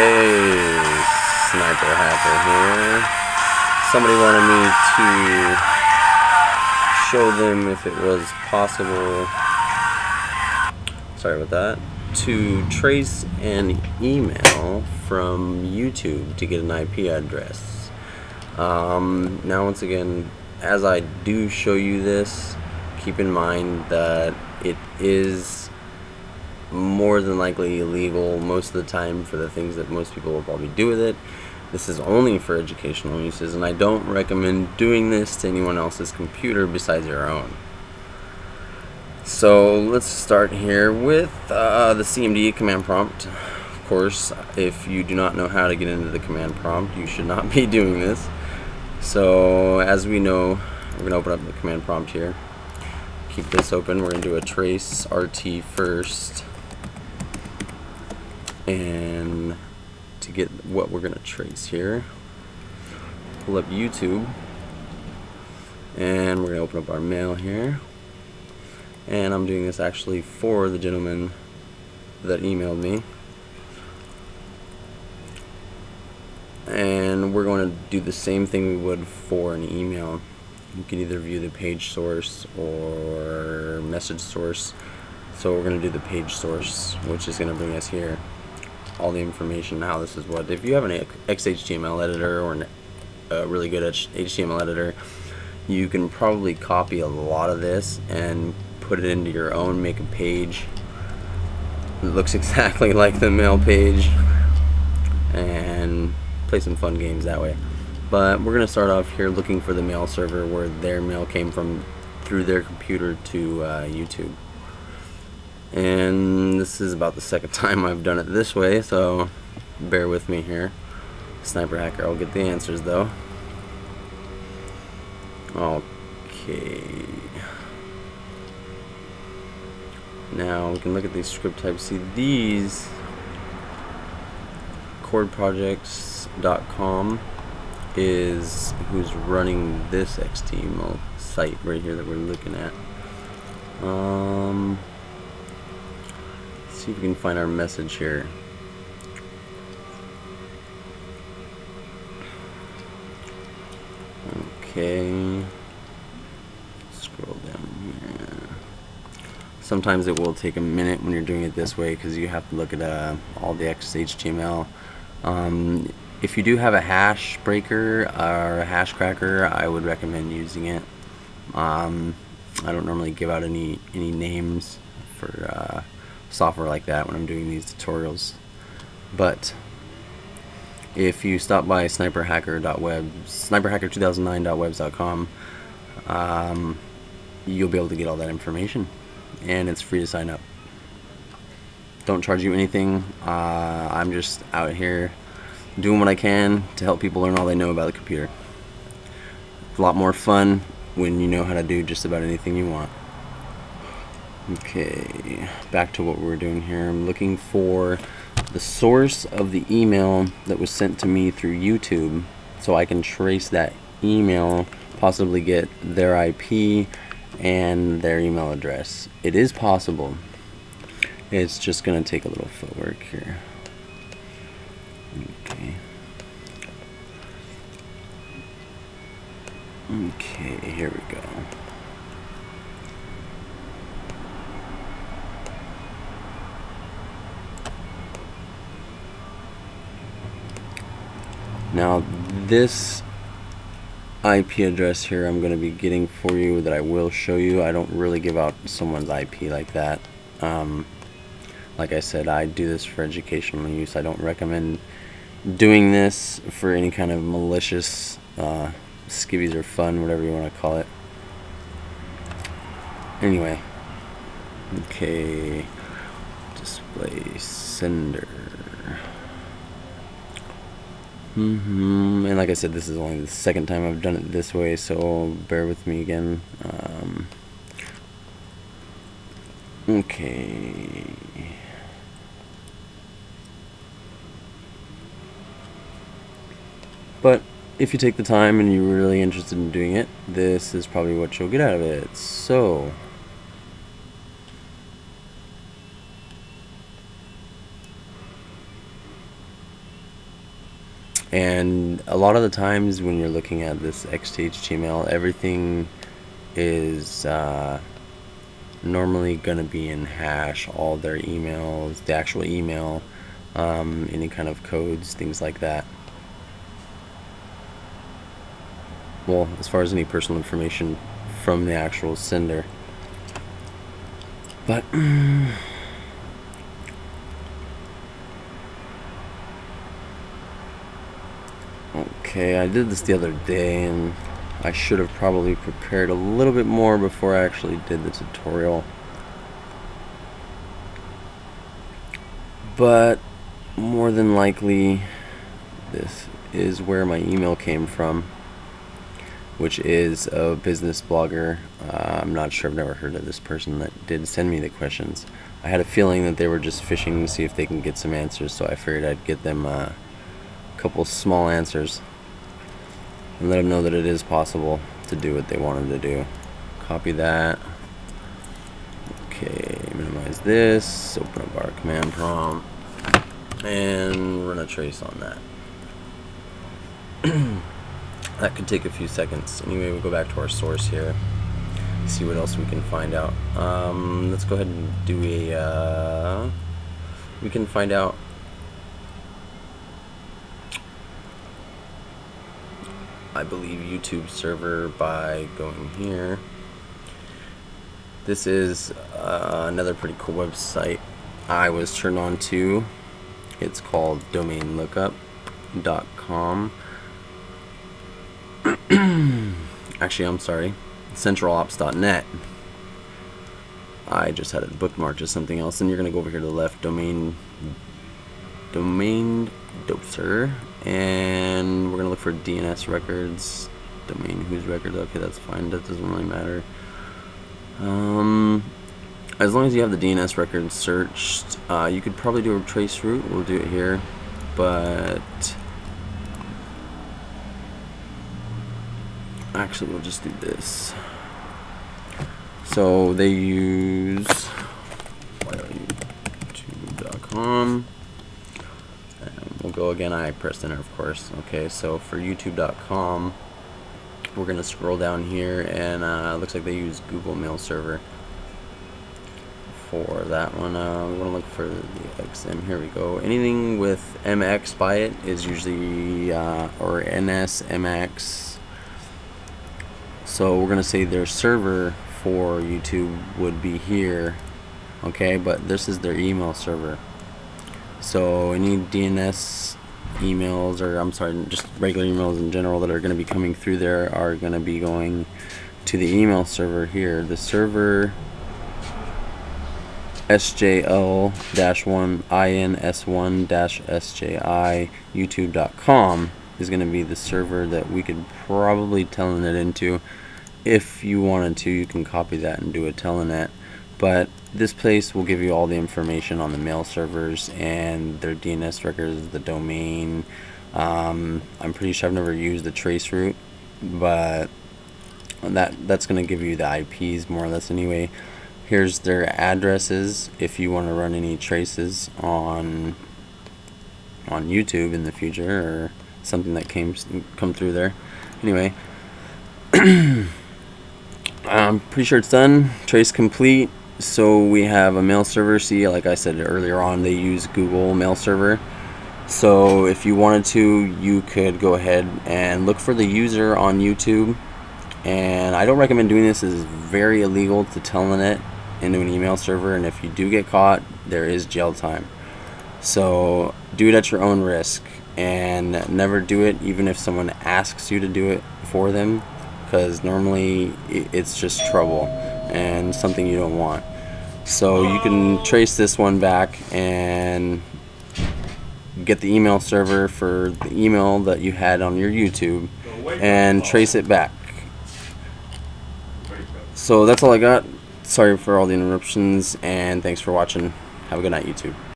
Okay, Sniper Hacker here. Somebody wanted me to show them if it was possible, sorry about that, to trace an email from YouTube to get an IP address. Now once again, as I do show you this, keep in mind that it is more than likely illegal most of the time for the things that most people will probably do with it. This is only for educational uses, and I don't recommend doing this to anyone else's computer besides your own. So let's start here with the CMD command prompt. Of course, if you do not know how to get into the command prompt, you should not be doing this. So as we know, we're going to open up the command prompt here. Keep this open. We're going to do a trace RT first. And to get what we're going to trace here, pull up YouTube, and we're going to open up our mail here. And I'm doing this actually for the gentleman that emailed me. And we're going to do the same thing we would for an email. You can either view the page source or message source. So we're going to do the page source, which is going to bring us here all the information, how this is what. If you have an XHTML editor or a really good HTML editor, you can probably copy a lot of this and put it into your own, make a page that looks exactly like the mail page, and play some fun games that way. But we're going to start off here looking for the mail server where their mail came from through their computer to YouTube. And this is about the second time I've done it this way, so bear with me here. Sniper Hacker, I'll get the answers though. Okay. Now we can look at these script types. See, these chordprojects.com is who's running this XHTML site right here that we're looking at. See if we can find our message here. Okay, scroll down here. Sometimes it will take a minute when you're doing it this way because you have to look at all the XHTML. If you do have a hash breaker or a hash cracker, I would recommend using it. I don't normally give out any names for software like that when I'm doing these tutorials, but if you stop by sniperhacker2009.webs.com, you'll be able to get all that information, and it's free to sign up. Don't charge you anything. I'm just out here doing what I can to help people learn all they know about the computer. It's a lot more fun when you know how to do just about anything you want. Okay, back to what we're doing here. I'm looking for the source of the email that was sent to me through YouTube so I can trace that email, possibly get their IP and their email address. It is possible. It's just going to take a little footwork here. Okay, here we go. Now this IP address here I'm going to be getting for you that I will show you. I don't really give out someone's IP like that. Like I said, I do this for educational use. I don't recommend doing this for any kind of malicious skivvies or fun, whatever you want to call it. Anyway, okay, display sender. And like I said, this is only the second time I've done it this way, so bear with me again. Okay. But if you take the time and you're really interested in doing it, this is probably what you'll get out of it. So And a lot of the times when you're looking at this XHTML, everything is normally going to be in hash, all their emails, the actual email, any kind of codes, things like that. Well, as far as any personal information from the actual sender. But okay, I did this the other day, and I should have probably prepared a little bit more before I actually did the tutorial. But more than likely, this is where my email came from, which is a business blogger. I'm not sure, I've never heard of this person that did send me the questions. I had a feeling that they were just fishing to see if they can get some answers, so I figured I'd get them a couple small answers and let them know that it is possible to do what they wanted to do. Copy that. Okay, minimize this, open up our command prompt, and run a trace on that. That could take a few seconds. Anyway, we'll go back to our source here, see what else we can find out. Let's go ahead and do a, we can find out I believe YouTube server by going here. This is another pretty cool website I was turned on to. It's called domainlookup.com. Actually, I'm sorry, centralops.net. I just had it bookmarked as something else, and you're gonna go over here to the left, domain doser, and we're gonna look for DNS records, domain whose records. Okay, that's fine, that doesn't really matter. As long as you have the DNS records searched, you could probably do a trace route. We'll do it here, but actually we'll just do this. So they use youtube.com, and we'll go again. I pressed enter, of course. Okay, so for youtube.com, we're gonna scroll down here, and it looks like they use Google Mail Server for that one. We want to look for the XM. Here we go. Anything with MX by it is usually or NSMX. So we're gonna say their server for YouTube would be here, okay, but this is their email server. So any DNS emails, or I'm sorry, just regular emails in general that are going to be coming through there are going to be going to the email server here. The server sjl-1ins1-sji youtube.com is going to be the server that we could probably telnet into. If you wanted to, you can copy that and do a telnet, but this place will give you all the information on the mail servers and their DNS records, the domain. I'm pretty sure I've never used the trace route, but that's going to give you the IPs more or less anyway. Here's their addresses if you want to run any traces on YouTube in the future, or something that come through there. Anyway, I'm pretty sure it's done. Trace complete. So we have a mail server. See, like I said earlier on, they use Google Mail Server. So if you wanted to, you could go ahead and look for the user on YouTube. And I don't recommend doing this. It's very illegal to telnet into an email server, and if you do get caught, there is jail time. So do it at your own risk, and never do it even if someone asks you to do it for them, because normally it's just trouble and something you don't want. So you can trace this one back and get the email server for the email that you had on your YouTube and trace it back. So that's all I got. Sorry for all the interruptions, and thanks for watching. Have a good night, YouTube.